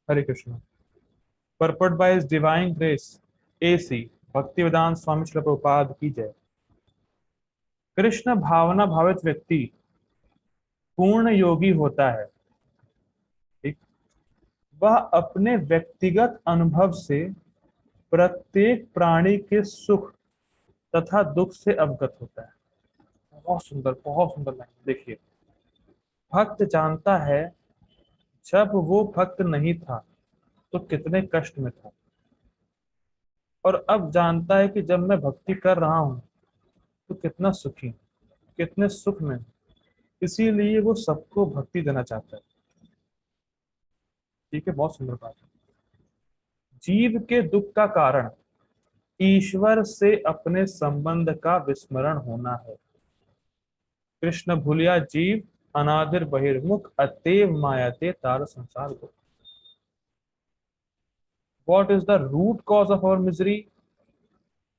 Hare Krishna. Purport by His Divine Grace, AC Bhaktivedanta स्वामी श्री प्रभुपाद की जय। कृष्ण भावना भावित व्यक्ति पूर्ण योगी होता है। ठीक। वह अपने व्यक्तिगत अनुभव से प्रत्येक प्राणी के सुख तथा दुख से अवगत होता है। बहुत सुंदर लाइन देखिए। भक्त जानता है जब वो भक्त नहीं था तो कितने कष्ट में था, और अब जानता है कि जब मैं भक्ति कर रहा हूँ तो कितना सुखी हूं, कितने सुख में हूं। इसीलिए वो सबको भक्ति देना चाहता है। ठीक है, बहुत सुंदर बात है। जीव के दुख का कारण ईश्वर से अपने संबंध का विस्मरण होना है। कृष्ण भूलिया जीव अनादिर बहिर्मुख अतएव मायाते तार संसार को। What is the root cause of our misery?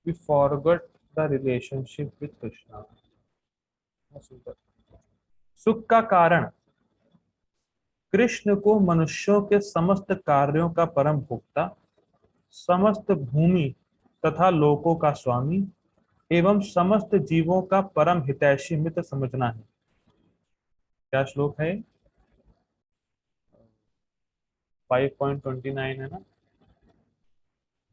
We forgot the relationship with Krishna. बहुत सुंदर। सुख का कारण कृष्ण को मनुष्यों के समस्त कार्यों का परम भोक्ता, समस्त भूमि तथा लोकों का स्वामी एवं समस्त जीवों का परम हितैषी मित्र समझना है। क्या श्लोक है? 5.29 है ना।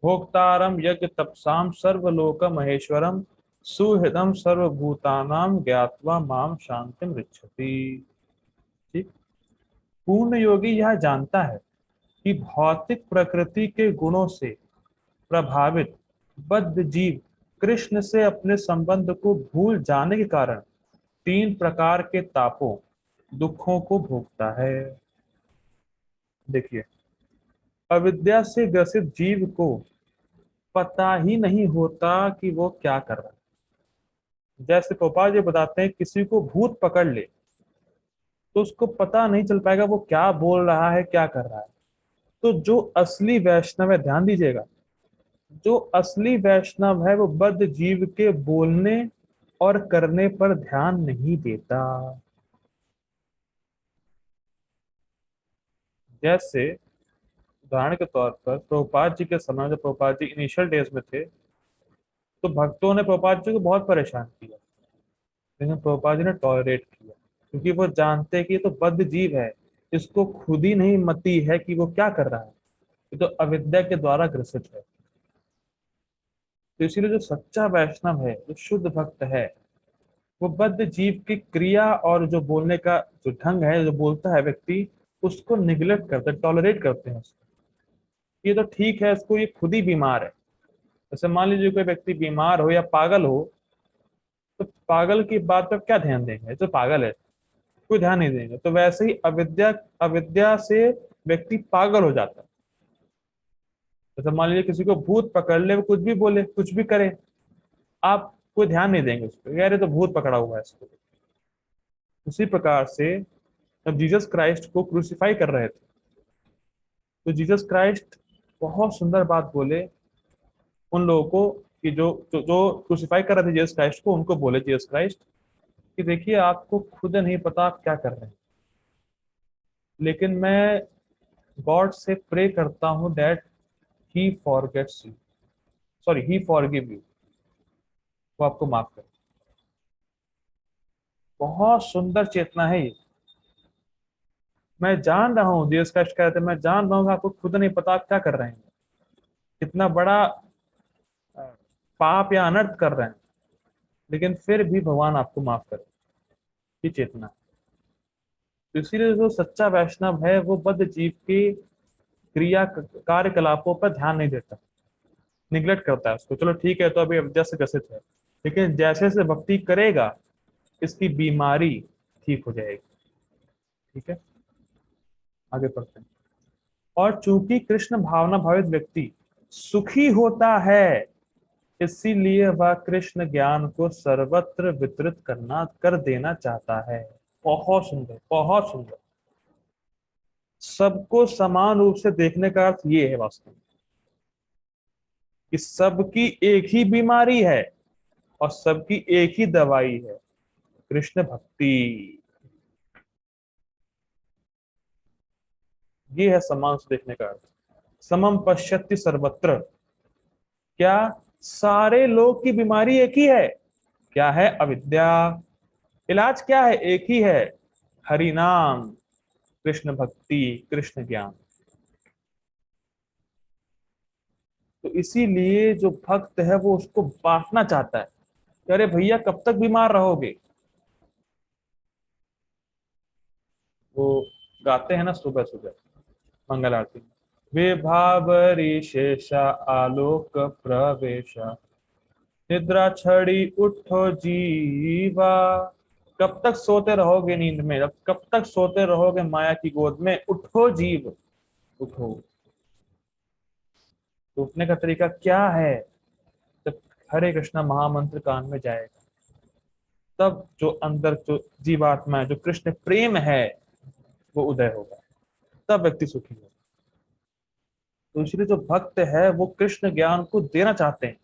भोक्तारम यज्ञ तपसाम सर्वलोक महेश्वरम सुहृदम सर्वभूतानाम ज्ञात्वा माम शांतिम ऋच्छति। ठीक। पूर्ण योगी यह जानता है कि भौतिक प्रकृति के गुणों से प्रभावित बद्ध जीव कृष्ण से अपने संबंध को भूल जाने के कारण तीन प्रकार के तापों, दुखों को भोगता है। देखिए, अविद्या से ग्रसित जीव को पता ही नहीं होता कि वो क्या कर रहा है। जैसे गोपाल जी बताते हैं, किसी को भूत पकड़ ले तो उसको पता नहीं चल पाएगा वो क्या बोल रहा है, क्या कर रहा है। तो जो असली वैष्णव है, ध्यान दीजिएगा, जो असली वैष्णव है वो बद्ध जीव के बोलने और करने पर ध्यान नहीं देता। जैसे उदाहरण के तौर पर प्रभुपाद जी के समय, जब प्रभुपाद जी इनिशियल डेज में थे, तो भक्तों ने प्रभुपाद जी को बहुत परेशान किया, लेकिन प्रभुपाद जी ने टॉलरेट किया, क्योंकि वो जानते कि ये तो बद्ध जीव है, इसको खुद ही नहीं मति है कि वो क्या कर रहा है, ये तो अविद्या के द्वारा ग्रसित है। तो इसीलिए जो सच्चा वैष्णव है, जो शुद्ध भक्त है, वो बद्ध जीव की क्रिया और जो बोलने का जो ढंग है, जो बोलता है व्यक्ति, उसको निग्लेक्ट करते हैं, टॉलरेट करते हैं उसको। ये तो ठीक है, इसको, ये खुद ही बीमार है। जैसे मान लीजिए कोई व्यक्ति बीमार हो या पागल हो, तो पागल की बात पर क्या ध्यान देंगे? जो पागल है कोई ध्यान नहीं देंगे। तो वैसे ही अविद्या, अविद्या से व्यक्ति पागल हो जाता है। जैसे मान लीजिए किसी को भूत पकड़ ले, वो कुछ भी बोले, कुछ भी करे, आप कोई ध्यान नहीं देंगे उस पर, यार ये तो भूत पकड़ा हुआ है इसको। उसी प्रकार से जब जीसस क्राइस्ट को क्रूसिफाई कर रहे थे, तो जीसस क्राइस्ट बहुत सुंदर बात बोले उन लोगों को, कि जो क्रूसिफाई कर रहे थे जीसस क्राइस्ट को, उनको बोले जीसस क्राइस्ट कि देखिए, आपको खुद नहीं पता आप क्या कर रहे हैं, लेकिन मैं गॉड से प्रे करता हूं that he forgets you, sorry he forgive you, वो आपको माफ करे। बहुत सुंदर चेतना है ये। मैं जान रहा हूँ, जीसस क्राइस्ट कह रहे थे, मैं जान रहा हूँ कि आपको खुद नहीं पता आप क्या कर रहे हैं, कितना बड़ा अ, पाप या अनर्थ कर रहे हैं, लेकिन फिर भी भगवान आपको माफ करे। ये चेतना। तो इसीलिए जो सच्चा वैष्णव है वो बद्ध जीव की क्रिया कार्यकलापों पर ध्यान नहीं देता, निग्लेक्ट करता है उसको। चलो ठीक है, तो अभी अविद्या से ग्रसित है, लेकिन जैसे जैसे भक्ति करेगा इसकी बीमारी ठीक हो जाएगी। ठीक है, आगे पढ़ते हैं। और चूंकि कृष्ण भावना भावित व्यक्ति सुखी होता है, इसीलिए वह कृष्ण ज्ञान को सर्वत्र वितरित करना कर देना चाहता है। बहुत सुंदर, बहुत सुंदर। सबको समान रूप से देखने का अर्थ ये है वास्तव में, कि सबकी एक ही बीमारी है और सबकी एक ही दवाई है, कृष्ण भक्ति। ये है समान से देखने का अर्थ। समम पश्यति सर्वत्र, क्या सारे लोग की बीमारी एक ही है? क्या है? अविद्या। इलाज क्या है? एक ही है, हरि नाम, कृष्ण भक्ति, कृष्ण ज्ञान। तो इसीलिए जो भक्त है वो उसको बांटना चाहता है कि अरे भैया कब तक बीमार रहोगे। वो गाते हैं ना सुबह सुबह मंगल आरती में, विभावरी शेषा आलोक प्रवेशा, निद्रा छड़ी उठो जीवा। कब तक सोते रहोगे नींद में, कब तक सोते रहोगे माया की गोद में? उठो जीव, उठो। तो उठने का तरीका क्या है? जब हरे कृष्णा महामंत्र कान में जाएगा, तब जो अंदर जो जीवात्मा है, जो कृष्ण प्रेम है, वो उदय होगा, तब व्यक्ति सुखी होगा। तो इसलिए जो भक्त है वो कृष्ण ज्ञान को देना चाहते हैं,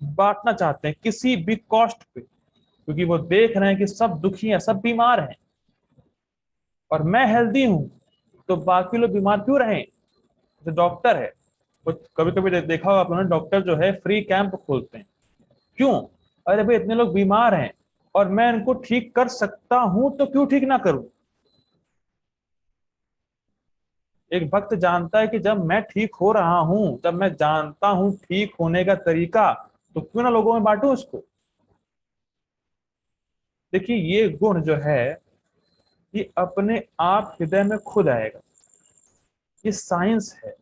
बांटना चाहते हैं किसी भी कॉस्ट पे, क्योंकि वो देख रहे हैं कि सब दुखी हैं, सब बीमार हैं, और मैं हेल्दी हूं, तो बाकी लोग बीमार क्यों रहे? जो डॉक्टर है, वो कभी कभी देखा होगा आपने, डॉक्टर जो है फ्री कैंप खोलते हैं। क्यों? अरे भाई इतने लोग बीमार हैं और मैं इनको ठीक कर सकता हूं, तो क्यों ठीक ना करूं? एक भक्त जानता है कि जब मैं ठीक हो रहा हूं, जब मैं जानता हूं ठीक होने का तरीका, तो क्यों ना लोगों में बांटूं इसको। देखिए ये गुण जो है, ये अपने आप हृदय में खुद आएगा। ये साइंस है,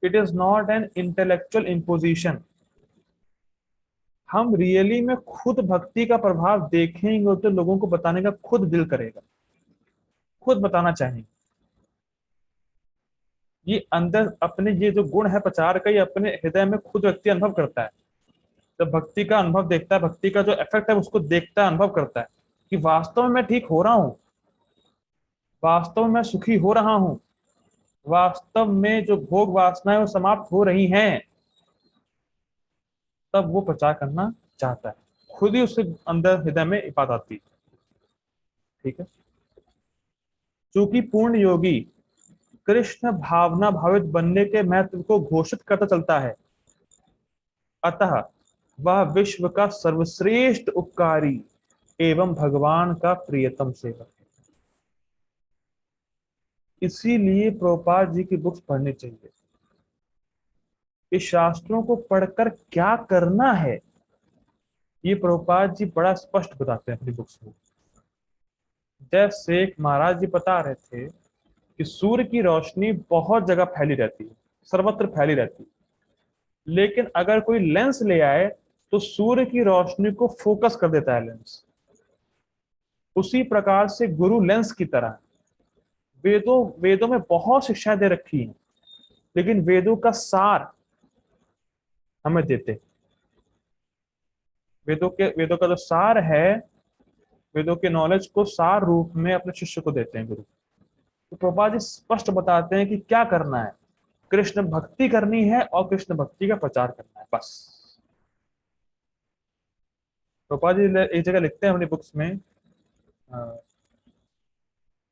it is not an intellectual imposition. हम रियली में खुद भक्ति का प्रभाव देखेंगे तो लोगों को बताने का खुद दिल करेगा, खुद बताना चाहेंगे। ये अंदर अपने ये जो गुण है प्रचार का, ये अपने हृदय में खुद व्यक्ति अनुभव करता है। जब भक्ति का अनुभव देखता है, भक्ति का जो इफेक्ट है उसको देखता है, अनुभव करता है कि वास्तव में मैं ठीक हो रहा हूँ, वास्तव में मैं सुखी हो रहा हूँ, वास्तव में जो भोग वासनाएं वो समाप्त हो रही हैं, तब वो प्रचार करना चाहता है। खुद ही उसके अंदर हृदय में ये बात आती है। ठीक है। चूंकि पूर्ण योगी कृष्ण भावना भावित बनने के महत्व को घोषित करता चलता है, अतः वह विश्व का सर्वश्रेष्ठ उपकारी एवं भगवान का प्रियतम सेवक है। इसीलिए प्रभुपाद जी की बुक्स पढ़नी चाहिए। इस शास्त्रों को पढ़कर क्या करना है, ये प्रभुपाद जी बड़ा स्पष्ट बताते हैं अपनी बुक्स में। जैसे एक महाराज जी बता रहे थे कि सूर्य की रोशनी बहुत जगह फैली रहती है, सर्वत्र फैली रहती है, लेकिन अगर कोई लेंस ले आए तो सूर्य की रोशनी को फोकस कर देता है लेंस। उसी प्रकार से गुरु लेंस की तरह, वेदों वेदों में बहुत शिक्षाएं दे रखी हैं, लेकिन वेदों का सार हमें देते हैं। वेदों का जो सार है, वेदों के नॉलेज को सार रूप में अपने शिष्य को देते हैं गुरु। तो प्रभुपाद जी स्पष्ट बताते हैं कि क्या करना है। कृष्ण भक्ति करनी है और कृष्ण भक्ति का प्रचार करना है, बस। प्रभुपाद जी एक जगह लिखते हैं अपनी बुक्स में,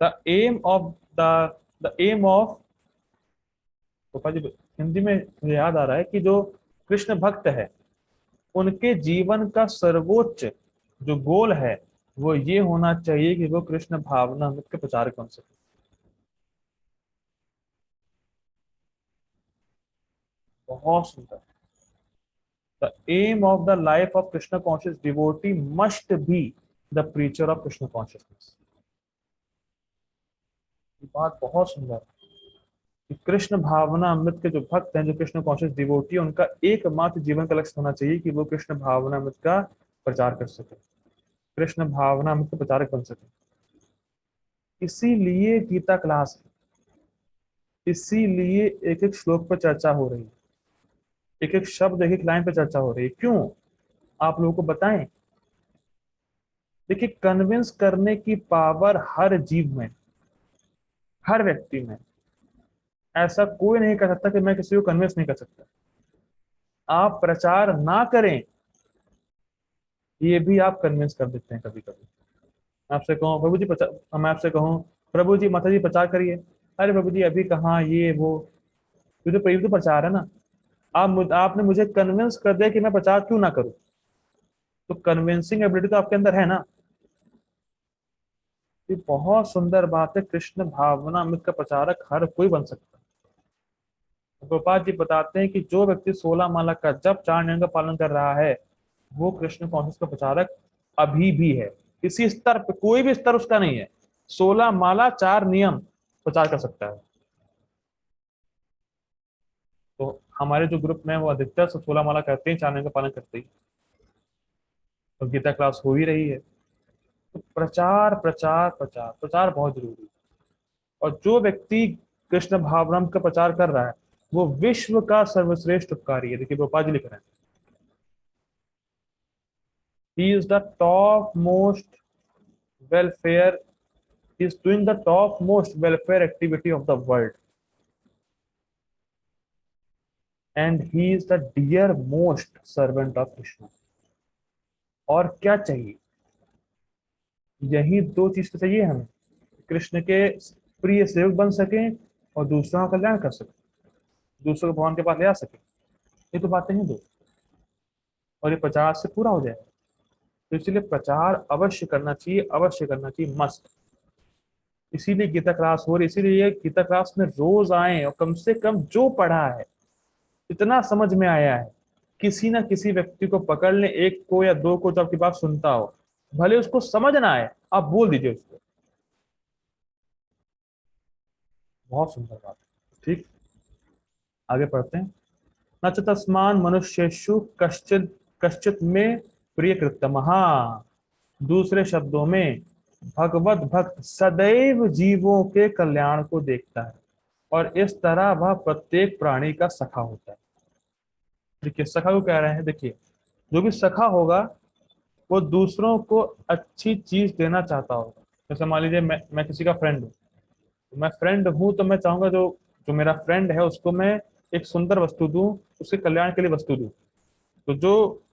the aim of the aim of, Prabhupada ji Hindi में मुझे याद आ रहा है कि जो कृष्ण भक्त है, उनके जीवन का सर्वोच्च जो गोल है, वो ये होना चाहिए कि वो कृष्ण भावना अमृत के प्रचारक बन सके। बहुत सुंदर। The aim of the life of Krishna conscious devotee must be the preacher of Krishna consciousness. ये बात बहुत सुंदर है कि कृष्ण भावना अमृत के जो भक्त हैं, जो कृष्ण कॉन्शियस डिवोटी है, उनका एकमात्र जीवन का लक्ष्य होना चाहिए कि वो कृष्ण भावना अमृत का प्रचार कर सके, कृष्ण भावना अमृत के प्रचारक बन सके। इसीलिए गीता क्लास है, इसीलिए एक एक श्लोक पर चर्चा हो रही है, एक एक शब्द, एक एक लाइन पर चर्चा हो रही है। क्यों? आप लोगों को बताएं। देखिए कन्विंस करने की पावर हर जीव में, हर व्यक्ति में। ऐसा कोई नहीं कर सकता कि मैं किसी को कन्विंस नहीं कर सकता। आप प्रचार ना करें, ये भी आप कन्विंस कर देते हैं कभी कभी। आपसे कहूँ प्रभु जी प्रचार, मैं आपसे कहूँ प्रभु जी माता जी प्रचार करिए, अरे प्रभु जी अभी कहाँ, ये वो, ये तो प्रचार है ना। आपने मुझे कन्विंस कर दिया कि मैं प्रचार क्यों ना करूं। तो कन्विंसिंग एबिलिटी तो आपके अंदर है ना। ये बहुत सुंदर बात है, कृष्ण भावनामृत का प्रचारक हर कोई बन सकता है। गोपाल जी बताते हैं कि जो व्यक्ति 16 माला का जब 4 नियम का पालन कर रहा है, वो कृष्ण कॉन्शियस का प्रचारक अभी भी है। किसी स्तर पे, कोई भी स्तर उसका नहीं है, 16 माला 4 नियम प्रचार कर सकता है। तो हमारे जो ग्रुप में है, वो अधिकतर सब 16 माला करते हैं, 4 नियम का पालन करते ही। तो गीता क्लास हो ही रही है। तो प्रचार प्रचार प्रचार प्रचार बहुत जरूरी है। और जो व्यक्ति कृष्ण भावनाम का प्रचार कर रहा है, वो विश्व का सर्वश्रेष्ठ उपकारी है। देखिए गोपाल जी लिख रहे हैं, he is the top most welfare is doing the topmost welfare activity of the world, and he is the dear most servant of Krishna। और क्या चाहिए, यही दो चीज तो चाहिए हमें, कृष्ण के प्रिय सेवक बन सके और दूसरों का कल्याण कर सके, दूसरों को भगवान के पास ले आ सके। ये तो बातें हैं दो, और ये प्रचार से पूरा हो जाएगा। तो इसलिए प्रचार अवश्य करना चाहिए, अवश्य करना चाहिए, मस्त। इसीलिए गीता क्लास हो रही, इसीलिए गीता क्लास में रोज आए और कम से कम जो पढ़ा है, इतना समझ में आया है, किसी ना किसी व्यक्ति को पकड़ ले, एक को या दो को, जो आपकी बात सुनता हो, भले उसको समझ ना आए, आप बोल दीजिए उसको। बहुत सुंदर बात है। ठीक, आगे पढ़ते हैं। न च तस्मान मनुष्येषु कश्चित कश्चित में प्रिय कृतम। दूसरे शब्दों में, भगवत भक्त सदैव जीवों के कल्याण को देखता है, और इस तरह वह प्रत्येक प्राणी का सखा होता है। देखिए सखा को कह रहे हैं, देखिए जो भी सखा होगा, वो दूसरों को अच्छी चीज देना चाहता होगा। जैसे मान लीजिए मैं किसी का फ्रेंड हूँ, तो मैं फ्रेंड हूँ तो मैं चाहूंगा जो जो मेरा फ्रेंड है उसको मैं एक सुंदर वस्तु दूं, उसके कल्याण के लिए वस्तु दूं। तो जो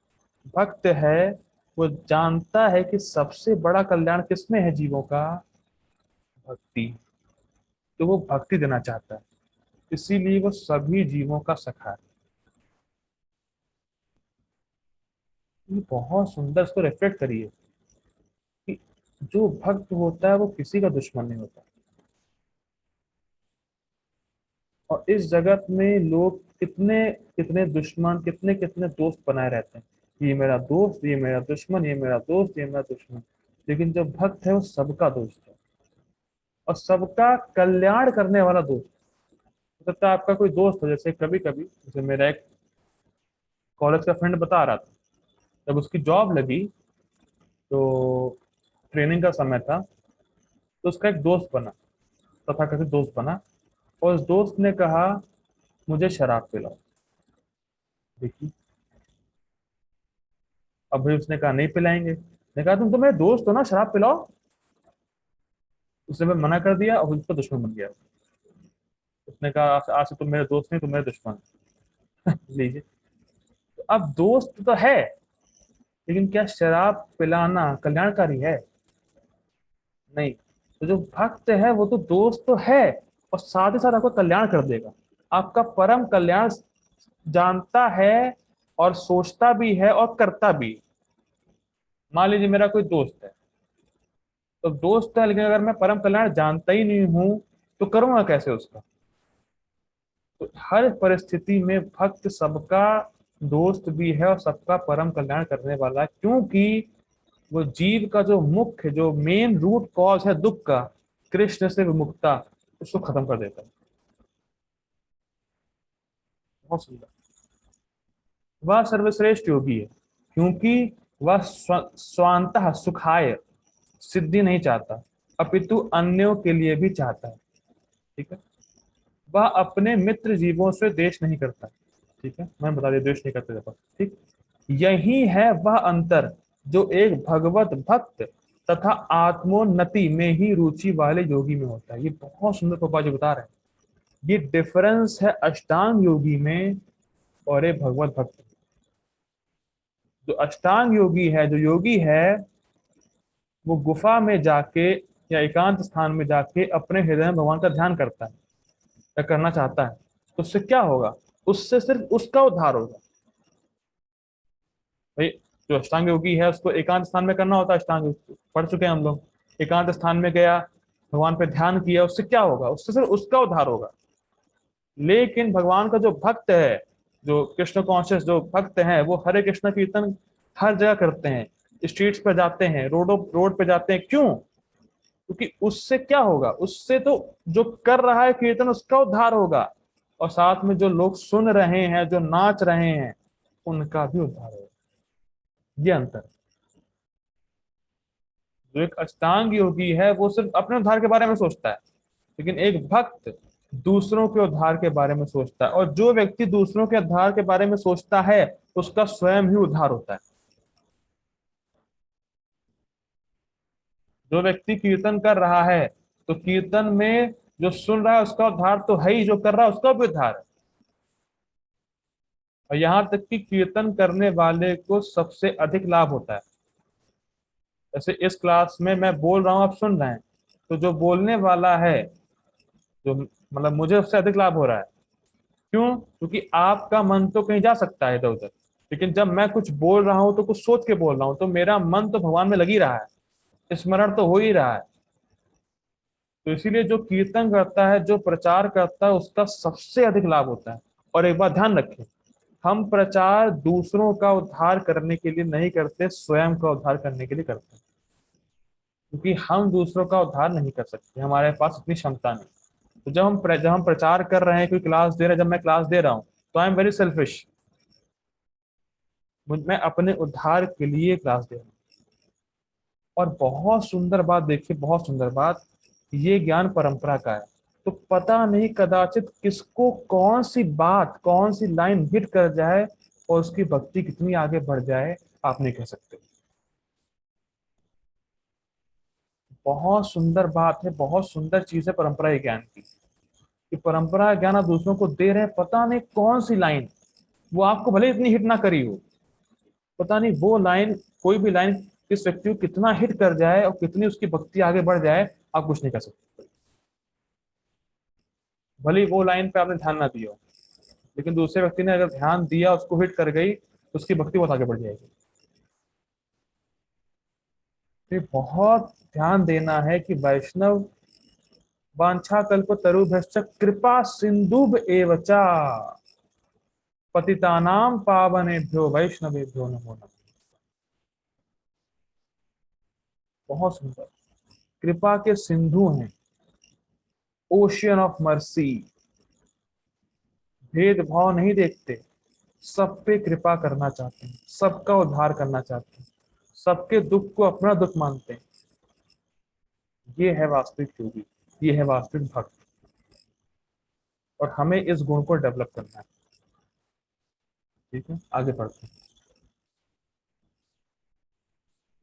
भक्त है, वो जानता है कि सबसे बड़ा कल्याण किसमें है जीवों का, भक्ति। तो वो भक्ति देना चाहता है, इसीलिए वो सभी जीवों का सखा है। ये बहुत सुंदर, इसको रिफ्लेक्ट करिए कि जो भक्त होता है वो किसी का दुश्मन नहीं होता। और इस जगत में लोग कितने कितने दुश्मन, कितने कितने दोस्त बनाए रहते हैं, ये मेरा दोस्त, ये मेरा दुश्मन, ये मेरा दोस्त, ये मेरा दुश्मन। लेकिन जो भक्त है वो सबका दोस्त है, और सबका कल्याण करने वाला दोस्त। हो सकता है आपका कोई दोस्त हो, जैसे कभी कभी, जैसे मेरा एक कॉलेज का फ्रेंड बता रहा था, जब उसकी जॉब लगी तो ट्रेनिंग का समय था, तो उसका एक दोस्त बना, तथाकथित दोस्त बना, और उस दोस्त ने कहा मुझे शराब पिलाओ। देखिए, अब भाई उसने कहा नहीं पिलाएंगे, ने कहा तुम तो मेरे दोस्त हो ना, शराब पिलाओ। उसने मैं मना कर दिया और उसका दुश्मन बन गया। उसने कहा आज से तुम मेरे दोस्त नहीं, तुम मेरे दुश्मन हो। लीजिए, तो अब दोस्त तो है, लेकिन क्या शराब पिलाना कल्याणकारी है? नहीं। तो जो भक्त है वो तो दोस्त तो है, और साथ ही साथ आपका कल्याण कर देगा, आपका परम कल्याण जानता है, और सोचता भी है और करता भी। मान लीजिए मेरा कोई दोस्त है, तो दोस्त है, लेकिन अगर मैं परम कल्याण जानता ही नहीं हूं, तो करूंगा कैसे उसका? तो हर परिस्थिति में भक्त सबका दोस्त भी है और सबका परम कल्याण करने वाला है, क्योंकि वो जीव का जो मुख्य, जो मेन रूट कॉज है दुख का, कृष्ण से विमुक्ता, उसको खत्म कर देता है। बहुत सुंदर। वह सर्वश्रेष्ठ योगी है, क्योंकि वह स्वांतः सुखाय सिद्धि नहीं चाहता, अपितु अन्यों के लिए भी चाहता है। ठीक है। वह अपने मित्र जीवों से द्वेष नहीं करता। ठीक है, मैं बता दिया, द्वेष नहीं करते देखो। ठीक, यही है वह अंतर जो एक भगवत भक्त तथा आत्मोन्नति में ही रुचि वाले योगी में होता है। ये बहुत सुंदर पापा जी बता रहे हैं। ये डिफरेंस है अष्टांग योगी में और एक भगवत भक्त। जो अष्टांग योगी है, जो योगी है, वो गुफा में जाके या एकांत स्थान में जाके अपने हृदय में भगवान का ध्यान करता है या करना चाहता है, तो उससे क्या होगा? उससे सिर्फ उसका उद्धार होगा। भाई, जो अष्टांग योगी है उसको एकांत स्थान में करना होता है, अष्टांग योग पढ़ चुके हैं हम लोग। एकांत स्थान में गया, भगवान पे ध्यान किया, उससे क्या होगा? उससे सिर्फ उसका उद्धार होगा। लेकिन भगवान का जो भक्त है, जो कृष्ण कॉन्शियस जो भक्त हैं, वो हरे कृष्ण कीर्तन हर जगह करते हैं, स्ट्रीट्स पर जाते हैं, रोड पे जाते हैं। क्यों? क्योंकि उससे क्या होगा? उससे तो जो कर रहा है कीर्तन उसका उद्धार होगा, और साथ में जो लोग सुन रहे हैं, जो नाच रहे हैं, उनका भी उद्धार होगा। ये अंतर है। जो एक अष्टांग योगी है वो सिर्फ अपने उद्धार के बारे में सोचता है, लेकिन एक भक्त दूसरों के उद्धार के बारे में सोचता है। और जो व्यक्ति दूसरों के उद्धार के बारे में सोचता है, उसका स्वयं ही उद्धार होता है। जो व्यक्ति कीर्तन कर रहा है, तो कीर्तन में जो सुन रहा है उसका उद्धार तो है ही, जो कर रहा है उसका भी उद्धार है। और यहाँ तक कि कीर्तन करने वाले को सबसे अधिक लाभ होता है। जैसे इस क्लास में मैं बोल रहा हूँ, आप सुन रहे हैं, तो जो बोलने वाला है, जो मतलब मुझे उससे अधिक लाभ हो रहा है। क्यों? क्योंकि आपका मन तो कहीं जा सकता है इधर उधर, लेकिन जब मैं कुछ बोल रहा हूं तो कुछ सोच के बोल रहा हूं, तो मेरा मन तो भगवान में लग ही रहा है, स्मरण तो हो ही रहा है। तो इसीलिए जो कीर्तन करता है, जो प्रचार करता है, उसका सबसे अधिक लाभ होता है। और एक बात ध्यान रखें, हम प्रचार दूसरों का उद्धार करने के लिए नहीं करते, स्वयं का उद्धार करने के लिए करते हैं। क्योंकि हम दूसरों का उद्धार नहीं कर सकते, हमारे पास इतनी क्षमता नहीं। तो जब हम प्रचार कर रहे हैं, कोई क्लास दे रहे हैं, जब मैं क्लास दे रहा हूँ, तो आई एम वेरी सेल्फिश। मैं अपने उद्धार के लिए क्लास दे रहा हूँ। और बहुत सुंदर बात देखिए, बहुत सुंदर बात, ये ज्ञान परंपरा का है। तो पता नहीं कदाचित किसको कौन सी बात, कौन सी लाइन हिट कर जाए और उसकी भक्ति कितनी आगे बढ़ जाए, आप नहीं कह सकते। बहुत सुंदर बात है, बहुत सुंदर चीज है परंपरा ज्ञान की, कि परंपरा ज्ञान आप दूसरों को दे रहे हैं, पता नहीं कौन सी लाइन, वो आपको भले इतनी हिट ना करी हो, पता नहीं वो लाइन, कोई भी लाइन किस व्यक्ति को कितना हिट कर जाए और कितनी उसकी भक्ति आगे बढ़ जाए, आप कुछ नहीं कर सकते। भले ही वो लाइन पे आपने ध्यान ना दिया हो, लेकिन दूसरे व्यक्ति ने अगर ध्यान दिया, उसको हिट कर गई, तो उसकी भक्ति बहुत आगे बढ़ जाएगी। तो ये बहुत ध्यान देना है कि वैष्णव वांछा कल्प तरुभ्यश्च कृपा सिंधुभ एव चा पतितानाम पावनेभ्यो वैष्णवेभ्यो नमो नमः। बहुत सुंदर, कृपा के सिंधु हैं, ओशियन ऑफ मर्सी, भेदभाव नहीं देखते, सब पे कृपा करना चाहते हैं, सबका उद्धार करना चाहते हैं, सबके दुख को अपना दुख मानते हैं। ये है वास्तविक योगी, ये है वास्तविक भक्त। और हमें इस गुण को डेवलप करना है। ठीक है, आगे बढ़ते हैं।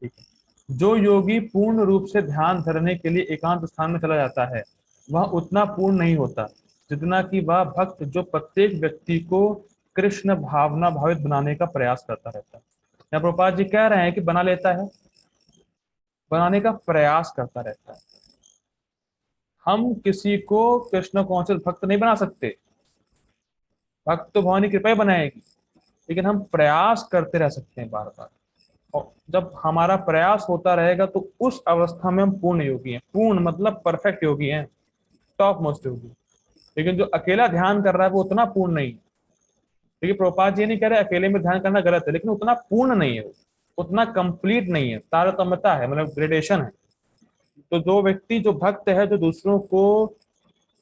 ठीक है। जो योगी पूर्ण रूप से ध्यान धरने के लिए एकांत स्थान में चला जाता है, वह उतना पूर्ण नहीं होता जितना कि वह भक्त जो प्रत्येक व्यक्ति को कृष्ण भावना भावित बनाने का प्रयास करता रहता है। यहाँ प्रभुपाद जी कह रहे हैं कि बना लेता है, बनाने का प्रयास करता रहता है। हम किसी को कृष्ण कौशल भक्त नहीं बना सकते, भक्त तो भवानी कृपा ही बनाएगी, लेकिन हम प्रयास करते रह सकते हैं बार बार। और जब हमारा प्रयास होता रहेगा, तो उस अवस्था में हम पूर्ण योगी हैं। पूर्ण मतलब परफेक्ट योगी हैं, टॉप मोस्ट योगी। लेकिन जो अकेला ध्यान कर रहा है वो उतना पूर्ण नहीं है। देखिए, प्रभुपाद जी नहीं कह रहे अकेले में ध्यान करना गलत है, लेकिन उतना पूर्ण नहीं है वो, उतना कंप्लीट नहीं है, तारतम्यता है, मतलब ग्रेडेशन है। तो जो व्यक्ति, जो भक्त है, जो दूसरों को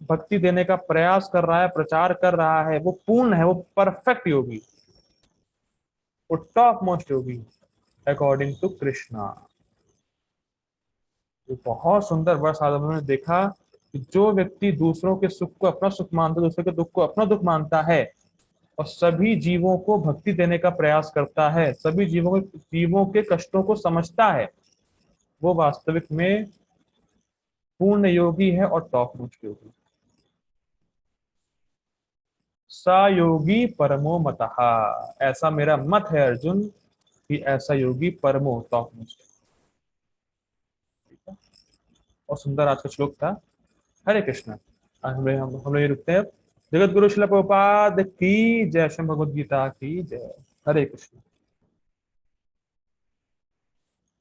भक्ति देने का प्रयास कर रहा है, प्रचार कर रहा है, वो पूर्ण है, वो परफेक्ट योगी, वो top most yogi according to Krishna. ये बहुत सुंदर वर्ष आज हमने देखा कि जो व्यक्ति दूसरों के सुख को अपना सुख मानता है, दूसरों के दुख को अपना दुख मानता है, और सभी जीवों को भक्ति देने का प्रयास करता है, सभी जीवों के कष्टों को समझता है, वो वास्तविक में पूर्ण योगी है और टॉप मोस्ट योगी। सा योगी परमो मतः, ऐसा मेरा मत है अर्जुन, कि ऐसा योगी परमो टॉप मोस्ट। और सुंदर आज का श्लोक था। हरे कृष्ण। आज हम लोग ये रुकते हैं। जगत गुरु शिला प्रभुपाद की जय। श्रीमद् भगवद गीता की जय। हरे कृष्ण।